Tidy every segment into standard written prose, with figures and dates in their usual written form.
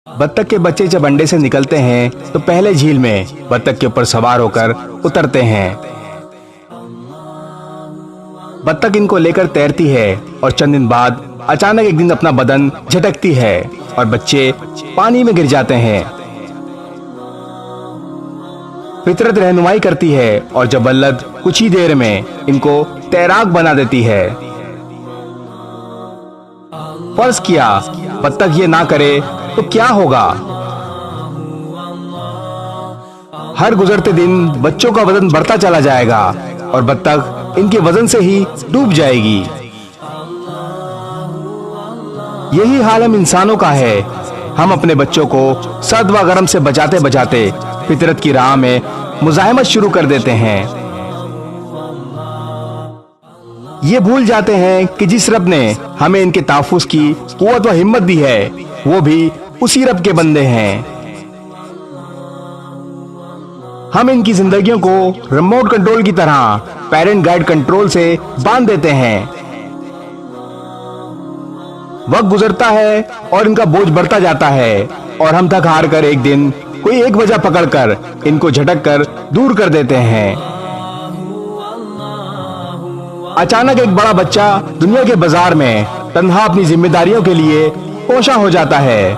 बत्तख के बच्चे जब अंडे से निकलते हैं तो पहले झील में बत्तख के ऊपर सवार होकर उतरते हैं। बत्तख इनको लेकर तैरती है और चंद दिन बाद अचानक एक दिन अपना बदन झटकती है और बच्चे पानी में गिर जाते हैं। फितरत रहनुमाई करती है और जब अल्लाह कुछ ही देर में इनको तैराक बना देती है। फर्ज किया बत्तख ये ना करे तो क्या होगा। हर गुजरते दिन बच्चों का वजन बढ़ता चला जाएगा और बत्तख इनके वजन से ही डूब जाएगी। यही हाल हम इंसानों का है। हम अपने बच्चों को सर्द व गर्म से बचाते बचाते फितरत की राह में मुजाहिमत शुरू कर देते हैं। ये भूल जाते हैं कि जिस रब ने हमें इनके ताफुज की कुव्वत व हिम्मत दी है वो भी उसी रब के बंदे हैं। हम इनकी जिंदगियों को रिमोट कंट्रोल की तरह पेरेंट गाइड कंट्रोल से बांध देते हैं। वक्त गुजरता है और इनका बोझ बढ़ता जाता है और हम थक हार कर एक दिन कोई एक वजह पकड़कर इनको झटक कर दूर कर देते हैं। अचानक एक बड़ा बच्चा दुनिया के बाजार में तन्हा अपनी जिम्मेदारियों के लिए पोशा हो जाता है।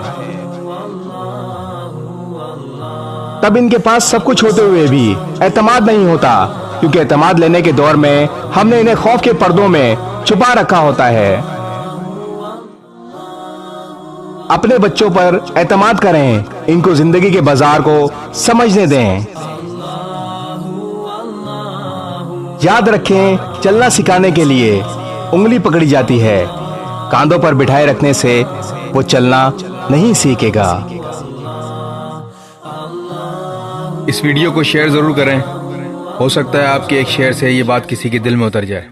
तब इनके पास सब कुछ होते हुए भी एतमाद नहीं होता, क्योंकि एतमाद लेने के दौर में हमने इन्हें खौफ के पर्दों में छुपा रखा होता है। अपने बच्चों पर एतमाद करें, इनको जिंदगी के बाजार को समझने दें। याद रखें, चलना सिखाने के लिए उंगली पकड़ी जाती है, कांधों पर बिठाए रखने से वो चलना नहीं सीखेगा। इस वीडियो को शेयर जरूर करें। हो सकता है आपके एक शेयर से ये बात किसी के दिल में उतर जाए।